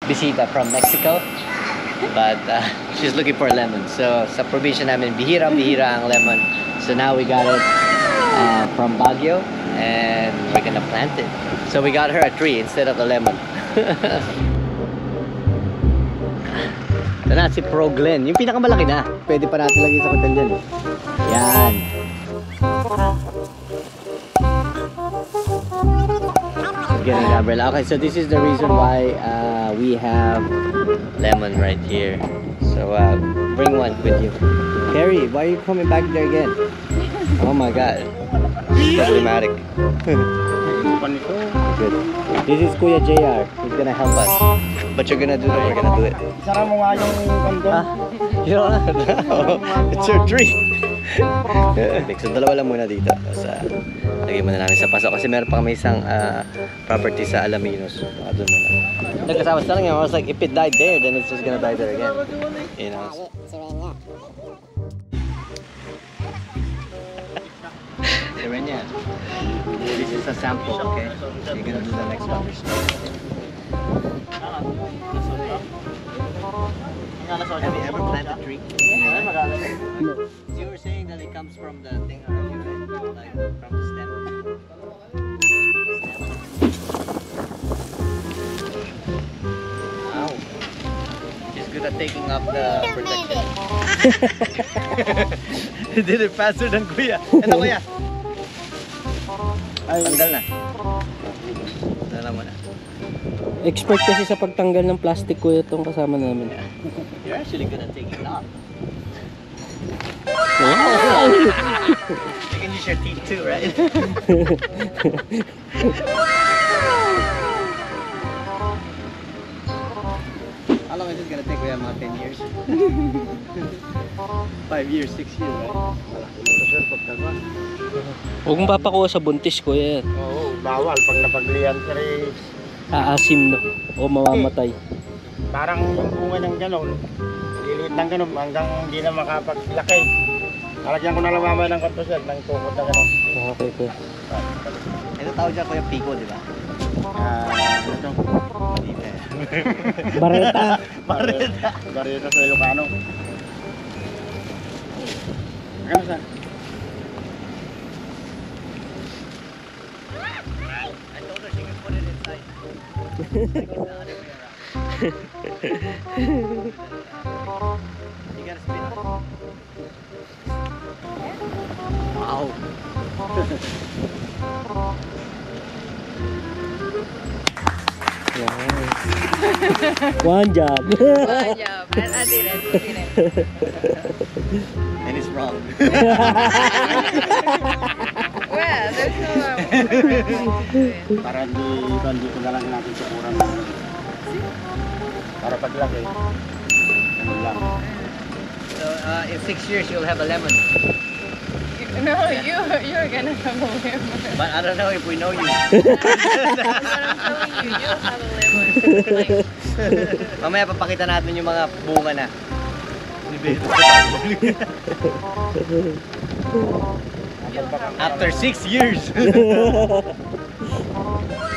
bisita from Mexico. But she's looking for a lemon. So sa probinsya namin, bihira-bihira ang lemon. So now we got it from Baguio and we're gonna plant it. So we got her a tree instead of a lemon. Ito na si Pro Glen. Yung pinakamalaki na. Pwede pa natin lagyan sa hotel yan. Yan. Getting the umbrella. Okay, so this is the reason why we have lemon right here. So bring one with you. Carrie, why are you coming back there again? Oh my god. Problematic. Good. This is Kuya JR. He's gonna help us. But you're gonna do it, we're gonna do it. Sara mo nga yung kondo. You don't know. It's your tree. So dalawa lang muna dito. Tapos lagay muna namin sa paso. Kasi meron pa kami isang property sa Alaminos. Doon muna. Because I was telling him, I was like, if it died there, then it's just gonna die there again. You know? Serenia. This is a sample, okay? So you're gonna do the next one. Have you ever planted a tree? No. You were saying that it comes from the thing earlier, right? Like from the stem. Wow. She's good at taking up the protection. He did it faster than Kuya. Ito Kuya. Ay, tanggal na. Tala mo na. Expert kasi sa pagtanggal ng plastic ko itong kasama namin. You're actually good at taking it off. Wow! You can use your teeth too, right? How long is it gonna take? We have about 10 years. 5 years, 6 years, right? Huwag mong papakuha sa buntis ko yan. Oo, bawal pag napaglian sa rin. Aasim no. O mamamatay. Parang yung bunga ng ganon, liliit ng ganon hanggang hindi na makapaglaki. Lalagyan ko na lang mamaya ng kartusel, ng tukot na ganon. Okay, okay. Ito tawag dyan Kuya Pico, di ba? Ito. Bareta. Bareta. Bareta sa Ilocano. Magkano saan? I told her she can put it inside. Like it's the other way around. You gotta spin it. Wow. One job. One job. I did it. And it's wrong. Well, there's no Para hindi ko na lang natin sa kurang. Para paglaki. Ano lang. So in 6 years you'll have a lemon. No, you're gonna have a lemon. But I don't know if we know you. But I'm telling you, you'll have a lemon. Like, Mamaya papakita natin yung mga bunga na. After 6 years.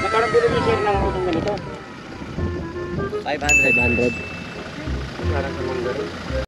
Magkaroon bilhin yung share ng itong ganito. 500. 500. Parang sa mga